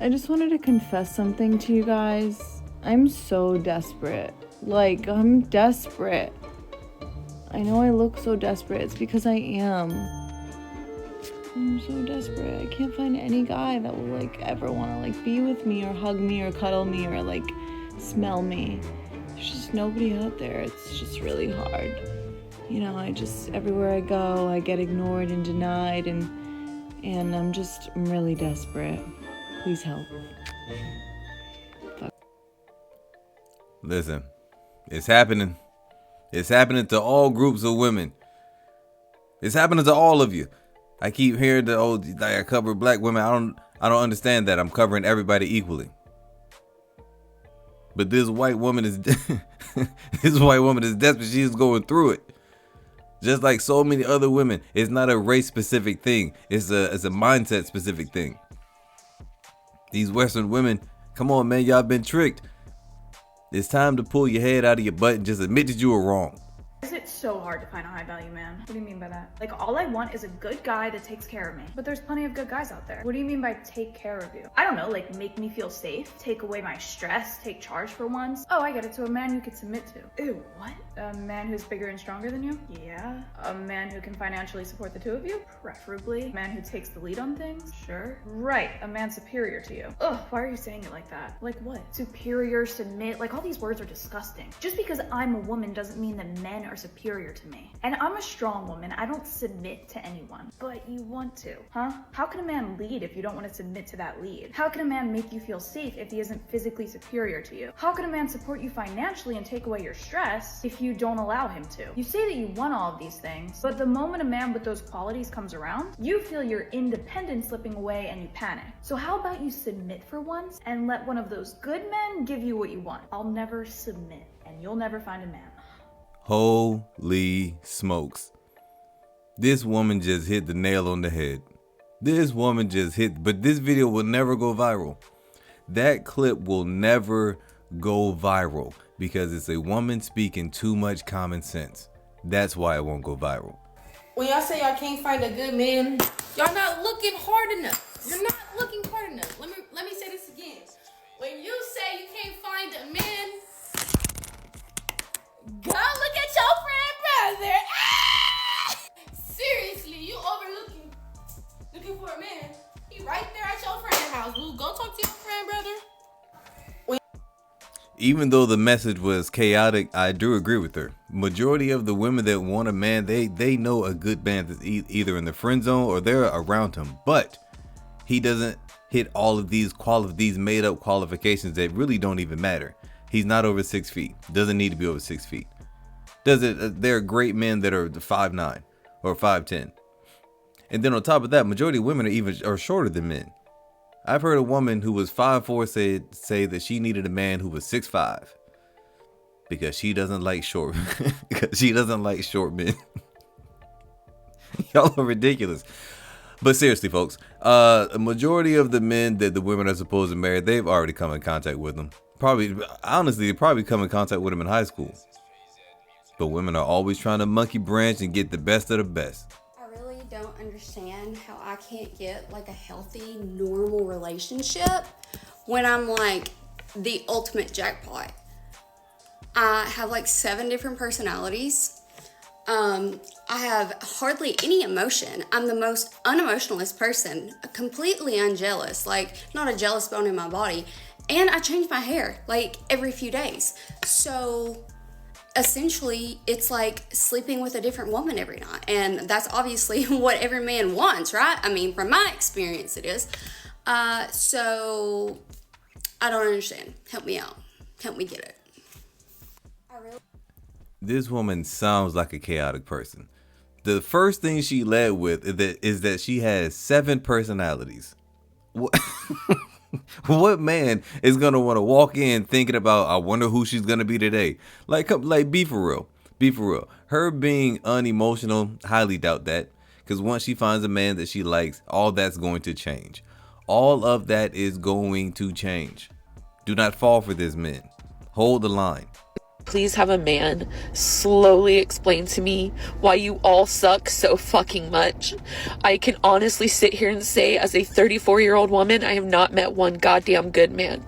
I just wanted to confess something to you guys. I'm so desperate. Like, I'm desperate. I know I look so desperate. It's because I am. I'm so desperate. I can't find any guy that will, like, ever want to, like, be with me or hug me or cuddle me or, like, smell me. There's just nobody out there. It's just really hard. You know, everywhere I go, I get ignored and denied, and I'm really desperate. Please help. Fuck. Listen, it's happening. It's happening to all groups of women. It's happening to all of you. I keep hearing like I cover black women. I don't understand that. I'm covering everybody equally. But this white woman is this white woman is desperate. She is going through it. Just like so many other women. It's not a race specific thing. It's a mindset specific thing. These Western women, come on, man, y'all been tricked. It's time to pull your head out of your butt and just admit that you were wrong. Why is it so hard to find a high value man? What do you mean by that? Like, all I want is a good guy that takes care of me. But there's plenty of good guys out there. What do you mean by take care of you? I don't know, like make me feel safe, take away my stress, take charge for once. Oh, I get it. So a man you could submit to. Ew, what? A man who's bigger and stronger than you? Yeah. A man who can financially support the two of you? Preferably. A man who takes the lead on things? Sure. Right, a man superior to you. Ugh, why are you saying it like that? Like what? Superior, submit, like all these words are disgusting. Just because I'm a woman doesn't mean that men are superior to me. And I'm a strong woman. I don't submit to anyone. But you want to, huh? How can a man lead if you don't want to submit to that lead? How can a man make you feel safe if he isn't physically superior to you? How can a man support you financially and take away your stress if you don't allow him to? You say that you want all of these things, but the moment a man with those qualities comes around, you feel your independence slipping away and you panic. So how about you submit for once and let one of those good men give you what you want? I'll never submit and you'll never find a man. Holy smokes. This woman just hit the nail on the head. This woman just hit, but this video will never go viral. That clip will never go viral because it's a woman speaking too much common sense. That's why it won't go viral. When y'all say y'all can't find a good man, y'all not looking hard enough. You're not looking hard enough. Let me say this again. When you say you can't find a man, go look at your friend brother. Ah! Seriously, you looking for a man. He right there at your friend's house. Boo, go talk to your friend brother. Even though the message was chaotic, I do agree with her. Majority of the women that want a man, they know a good man that's either in the friend zone or they're around him. But he doesn't hit all of these made up qualifications that really don't even matter. He's not over 6 feet. Doesn't need to be over 6 feet. There are great men that are 5'9" or 5'10". And then on top of that, majority of women are shorter than men. I've heard a woman who was 5'4" say that she needed a man who was 6'5" because she doesn't like short men. Y'all are ridiculous. But seriously, folks, a majority of the men that the women are supposed to marry, they've already come in contact with them. Honestly, they probably come in contact with them in high school. But women are always trying to monkey branch and get the best of the best. I really don't understand how I can't get like a healthy, normal relationship when I'm like the ultimate jackpot. I have like 7 different personalities. I have hardly any emotion. I'm the most unemotionalist person, completely unjealous, like not a jealous bone in my body. And I change my hair like every few days. So essentially it's like sleeping with a different woman every night. And that's obviously what every man wants, right? I mean, from my experience it is. So I don't understand. Help me out. Help me get it. This woman sounds like a chaotic person. The first thing she led with is that she has 7 personalities. What man is gonna want to walk in thinking about, I wonder who she's gonna be today? Like be for real. Be for real. Her being unemotional, highly doubt that. Because once she finds a man that she likes, all that's going to change. All of that is going to change. Do not fall for this man. Hold the line. Please have a man slowly explain to me why you all suck so fucking much. I can honestly sit here and say, as a 34-year-old woman, I have not met one goddamn good man.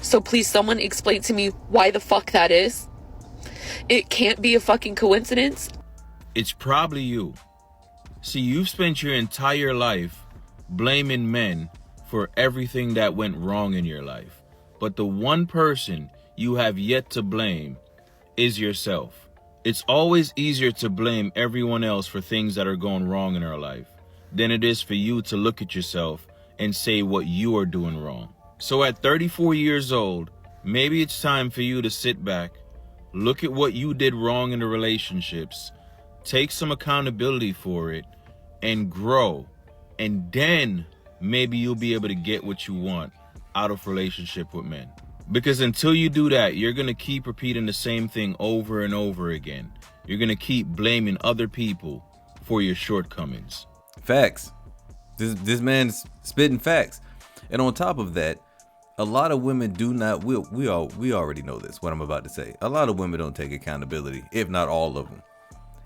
So please someone explain to me why the fuck that is. It can't be a fucking coincidence. It's probably you. See, you've spent your entire life blaming men for everything that went wrong in your life. But the one person you have yet to blame is yourself. It's always easier to blame everyone else for things that are going wrong in our life than it is for you to look at yourself and say what you are doing wrong. So at 34 years old, maybe it's time for you to sit back, look at what you did wrong in the relationships, take some accountability for it, and grow. And then maybe you'll be able to get what you want out of relationship with men. Because until you do that, you're going to keep repeating the same thing over and over again. You're going to keep blaming other people for your shortcomings. Facts. This man's spitting facts. And on top of that, a lot of women do not, we already know this, what I'm about to say. A lot of women don't take accountability, if not all of them.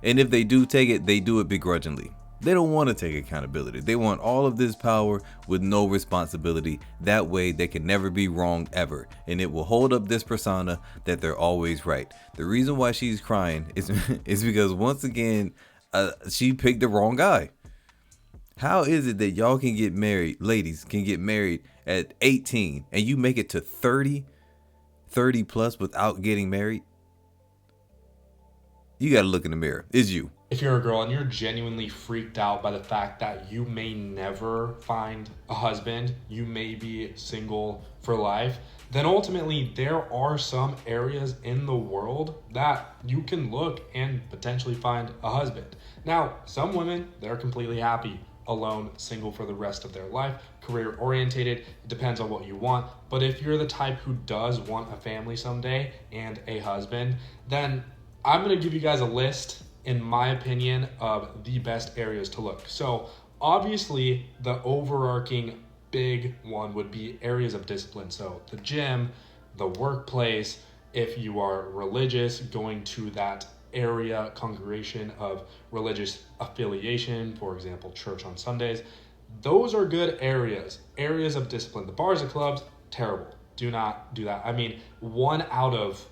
And if they do take it, they do it begrudgingly. They don't want to take accountability. They want all of this power with no responsibility. That way they can never be wrong ever. And it will hold up this persona that they're always right. The reason why she's crying is because once again, she picked the wrong guy. How is it that y'all can get married, ladies can get married at 18 and you make it to 30 plus without getting married? You got to look in the mirror. It's you. If you're a girl and you're genuinely freaked out by the fact that you may never find a husband, you may be single for life, then ultimately there are some areas in the world that you can look and potentially find a husband. Now, some women, they're completely happy alone, single for the rest of their life, career orientated. It depends on what you want. But if you're the type who does want a family someday and a husband, then I'm going to give you guys a list, in my opinion, of the best areas to look. So obviously the overarching big one would be areas of discipline. So the gym, the workplace, if you are religious, going to that area, congregation of religious affiliation, for example, church on Sundays. Those are good areas of discipline. The bars and clubs, terrible. Do not do that. I mean, 1 out of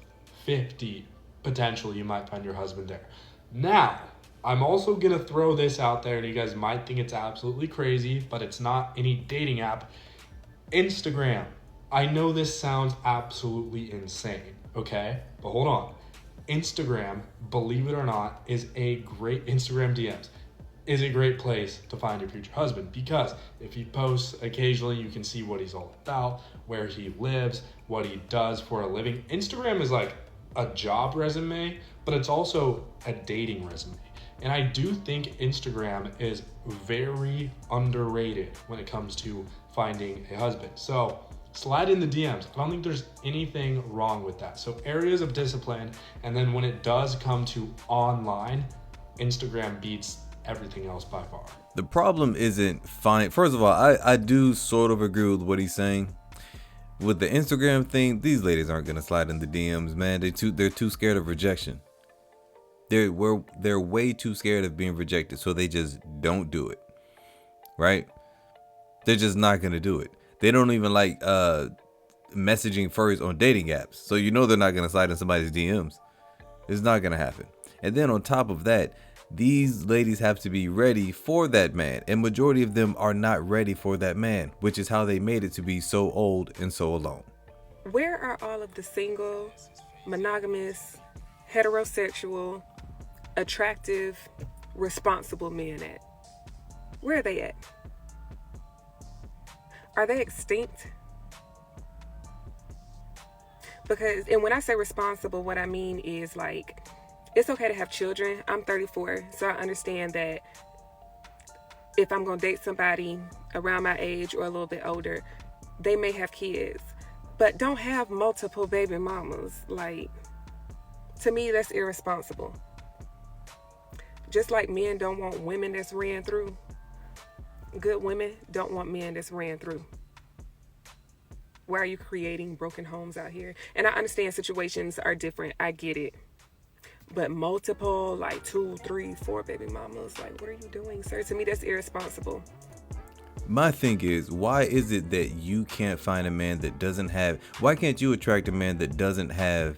50 potentially you might find your husband there. Now, I'm also going to throw this out there, and you guys might think it's absolutely crazy, but it's not any dating app. Instagram. I know this sounds absolutely insane, okay? But hold on. Instagram, believe it or not, is a great, Instagram DMs is a great place to find your future husband, because if he posts occasionally, you can see what he's all about, where he lives, what he does for a living. Instagram is like a job resume, but it's also a dating resume. And I do think Instagram is very underrated when it comes to finding a husband. So slide in the DMs. I don't think there's anything wrong with that. So areas of discipline, and then when it does come to online, Instagram beats everything else by far. The problem isn't fine. First of all, I do sort of agree with what he's saying. With the Instagram thing, these ladies aren't gonna slide in the DMs, man. They're too scared of rejection. They're way too scared of being rejected, so they just don't do it. Right? They're just not gonna do it. They don't even like messaging first on dating apps, so you know they're not gonna slide in somebody's DMs. It's not gonna happen. And then on top of that, these ladies have to be ready for that man, and majority of them are not ready for that man, which is how they made it to be so old and so alone. Where are all of the single, monogamous, heterosexual, attractive, responsible men at? Where are they at? Are they extinct? Because, and when I say responsible, what I mean is like, it's okay to have children. I'm 34, so I understand that if I'm going to date somebody around my age or a little bit older, they may have kids, but don't have multiple baby mamas. Like, to me, that's irresponsible. Just like men don't want women that's ran through, good women don't want men that's ran through. Why are you creating broken homes out here? And I understand situations are different. I get it. But multiple, like 2, 3, 4 baby mamas, like, what are you doing, sir? To me, that's irresponsible. My thing is, why is it that you can't find a man that doesn't have, why can't you attract a man that doesn't have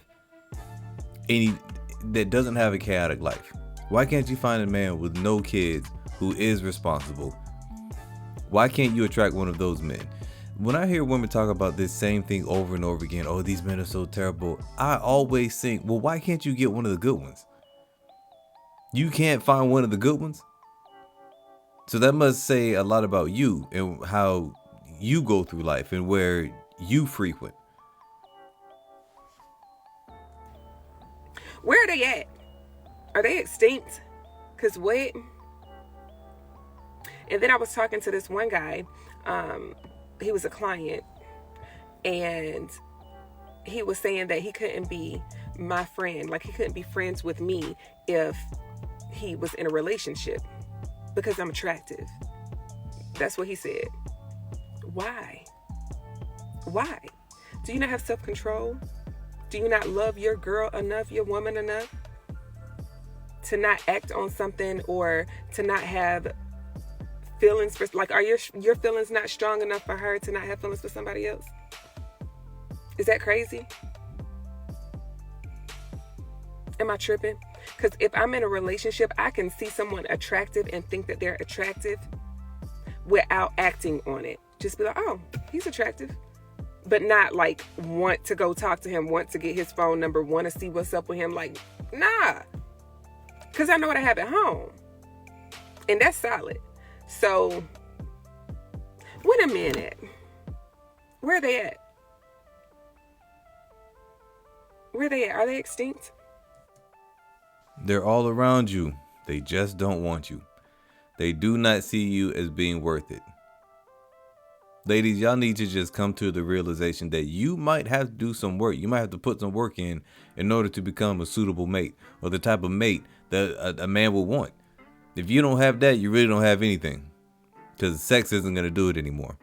a chaotic life? Why can't you find a man with no kids who is responsible? Why can't you attract one of those men? When I hear women talk about this same thing over and over again, oh, these men are so terrible, I always think, well, why can't you get one of the good ones? You can't find one of the good ones? So that must say a lot about you and how you go through life and where you frequent. Where are they at? Are they extinct? Cause what? And then I was talking to this one guy, he was a client, and he was saying that he couldn't be my friend, like he couldn't be friends with me if he was in a relationship because I'm attractive. That's what he said. Why? Do you not have self-control? Do you not love your girl enough, your woman enough to not act on something, or to not have feelings for, like, are your feelings not strong enough for her to not have feelings for somebody else? Is that crazy? Am I tripping? Because if I'm in a relationship, I can see someone attractive and think that they're attractive without acting on it. Just be like, oh, he's attractive. But not like want to go talk to him, want to get his phone number, want to see what's up with him. Like, nah. Because I know what I have at home. And that's solid. So, where the men at? Where are they at? Where are they at? Are they extinct? They're all around you. They just don't want you. They do not see you as being worth it. Ladies, y'all need to just come to the realization that you might have to do some work. You might have to put some work in order to become a suitable mate, or the type of mate that a man will want. If you don't have that, you really don't have anything, because sex isn't going to do it anymore.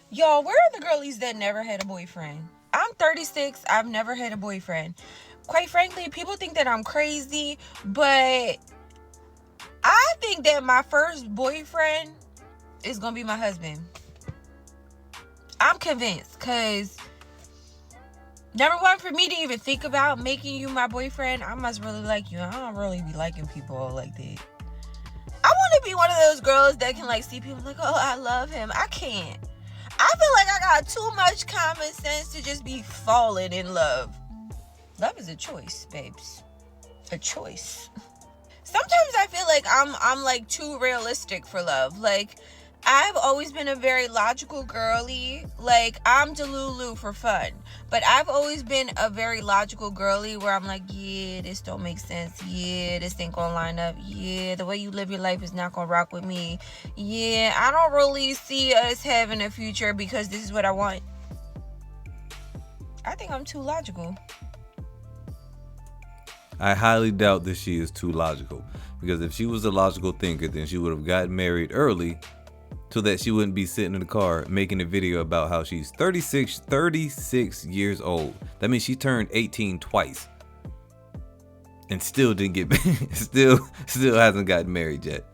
Y'all, where are the girlies that never had a boyfriend? I'm 36. I've never had a boyfriend. Quite frankly, people think that I'm crazy, but I think that my first boyfriend is going to be my husband. I'm convinced, because number one, for me to even think about making you my boyfriend, I must really like you. I don't really be liking people like that. I want to be one of those girls that can like see people like, oh, I love him. I can't. I feel like I got too much common sense to just be falling in love. Love is a choice, babes. A choice. Sometimes I feel like I'm like too realistic for love. Like, I've always been a very logical girly. Like, I'm Delulu for fun. But I've always been a very logical girly where I'm like, yeah, this don't make sense. Yeah, this ain't gonna line up. Yeah, the way you live your life is not gonna rock with me. Yeah, I don't really see us having a future because this is what I want. I think I'm too logical. I highly doubt that she is too logical, because if she was a logical thinker, then she would have gotten married early so that she wouldn't be sitting in the car making a video about how she's 36 years old. That means she turned 18 twice and still didn't get still hasn't gotten married yet.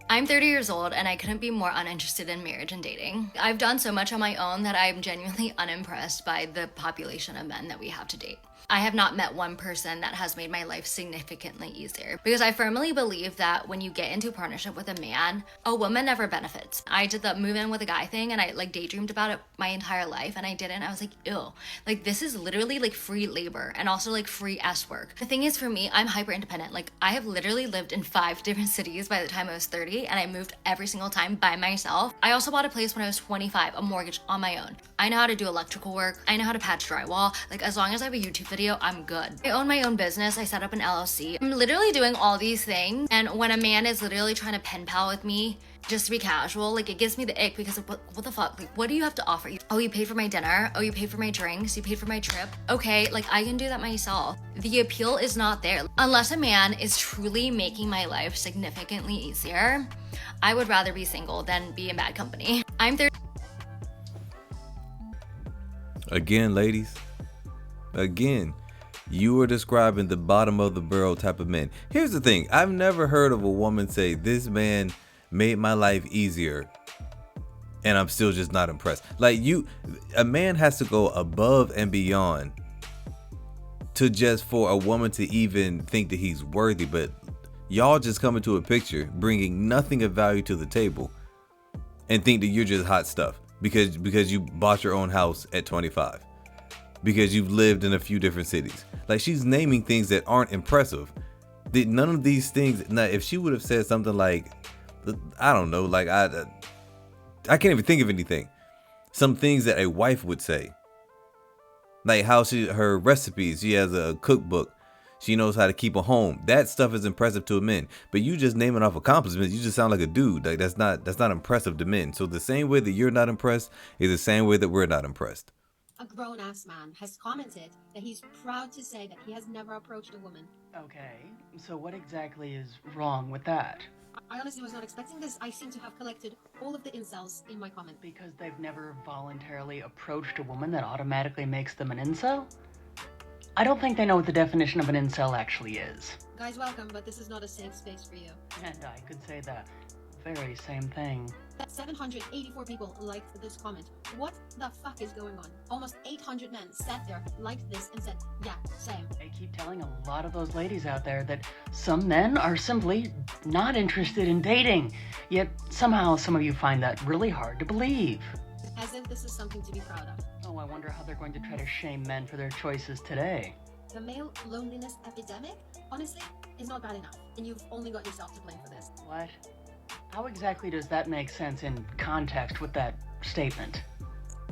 I'm 30 years old and I couldn't be more uninterested in marriage and dating. I've done so much on my own that I'm genuinely unimpressed by the population of men that we have to date. I have not met one person that has made my life significantly easier, because I firmly believe that when you get into a partnership with a man, a woman never benefits. I did the move in with a guy thing and I like daydreamed about it my entire life, and I didn't. I was like, ew, like this is literally like free labor and also like free ass work. The thing is, for me, I'm hyper independent. Like, I have literally lived in 5 different cities by the time I was 30, and I moved every single time by myself. I also bought a place when I was 25, a mortgage on my own. I know how to do electrical work. I know how to patch drywall. Like, as long as I have a YouTube video, I'm good. I own my own business. I set up an LLC. I'm literally doing all these things, and when a man is literally trying to pen pal with me just to be casual, like, it gives me the ick, because of what the fuck? Like, what do you have to offer? Oh, you paid for my dinner? Oh, you paid for my drinks? You paid for my trip? Okay, like, I can do that myself. The appeal is not there. Unless a man is truly making my life significantly easier, I would rather be single than be in bad company. I'm 30. Again, ladies, again, you are describing the bottom of the barrel type of men. Here's the thing. I've never heard of a woman say, this man made my life easier and I'm still just not impressed. Like, a man has to go above and beyond to just for a woman to even think that he's worthy. But y'all just come into a picture bringing nothing of value to the table and think that you're just hot stuff because you bought your own house at 25, because you've lived in a few different cities. Like, she's naming things that aren't impressive. None of these things. Now, if she would have said something like, I don't know, like I can't even think of anything. Some things that a wife would say, like how her recipes. She has a cookbook. She knows how to keep a home. That stuff is impressive to a man. But you just naming off accomplishments, you just sound like a dude. Like, that's not impressive to men. So the same way that you're not impressed is the same way that we're not impressed. A grown-ass man has commented that he's proud to say that he has never approached a woman. Okay, so what exactly is wrong with that? I honestly was not expecting this. I seem to have collected all of the incels in my comment. Because they've never voluntarily approached a woman, that automatically makes them an incel? I don't think they know what the definition of an incel actually is. Guys, welcome, but this is not a safe space for you. And I could say the very same thing. That 784 people liked this comment. What the fuck is going on? Almost 800 men sat there, liked this, and said, yeah, same. I keep telling a lot of those ladies out there that some men are simply not interested in dating. Yet somehow some of you find that really hard to believe. As if this is something to be proud of. Oh, I wonder how they're going to try to shame men for their choices today. The male loneliness epidemic, honestly, is not bad enough. And you've only got yourself to blame for this. What? How exactly does that make sense in context with that statement?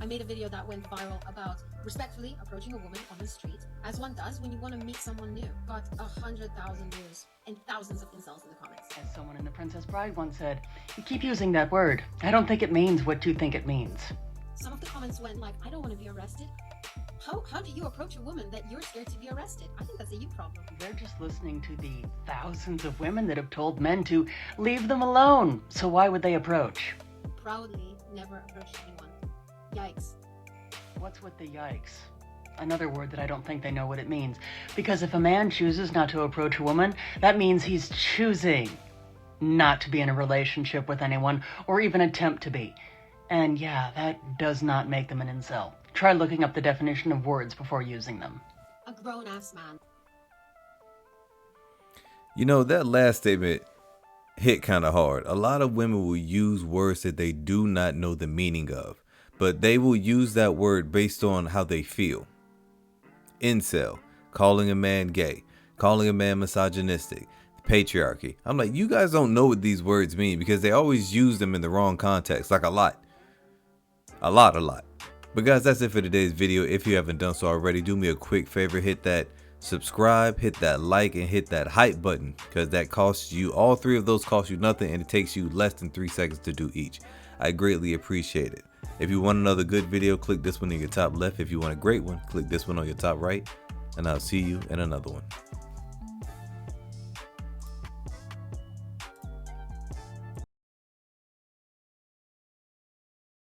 I made a video that went viral about respectfully approaching a woman on the street, as one does when you want to meet someone new. Got 100,000 views and thousands of incels in the comments. As someone in The Princess Bride once said, you keep using that word. I don't think it means what you think it means. Some of the comments went like, I don't want to be arrested. How do you approach a woman that you're scared to be arrested? I think that's a you problem. They're just listening to the thousands of women that have told men to leave them alone. So why would they approach? Proudly never approached anyone. Yikes. What's with the yikes? Another word that I don't think they know what it means. Because if a man chooses not to approach a woman, that means he's choosing not to be in a relationship with anyone or even attempt to be. And yeah, that does not make them an incel. Try looking up the definition of words before using them. A grown-ass man. You know, that last statement hit kind of hard. A lot of women will use words that they do not know the meaning of, but they will use that word based on how they feel. Incel, calling a man gay, calling a man misogynistic, patriarchy. I'm like, you guys don't know what these words mean because they always use them in the wrong context, like a lot. But guys, that's it for today's video. If you haven't done so already, do me a quick favor, hit that subscribe, hit that like, and hit that hype button, because that costs you, all three of those cost you nothing, and it takes you less than 3 seconds to do each. I greatly appreciate it. If you want another good video, click this one in your top left. If you want a great one, click this one on your top right, and I'll see you in another one.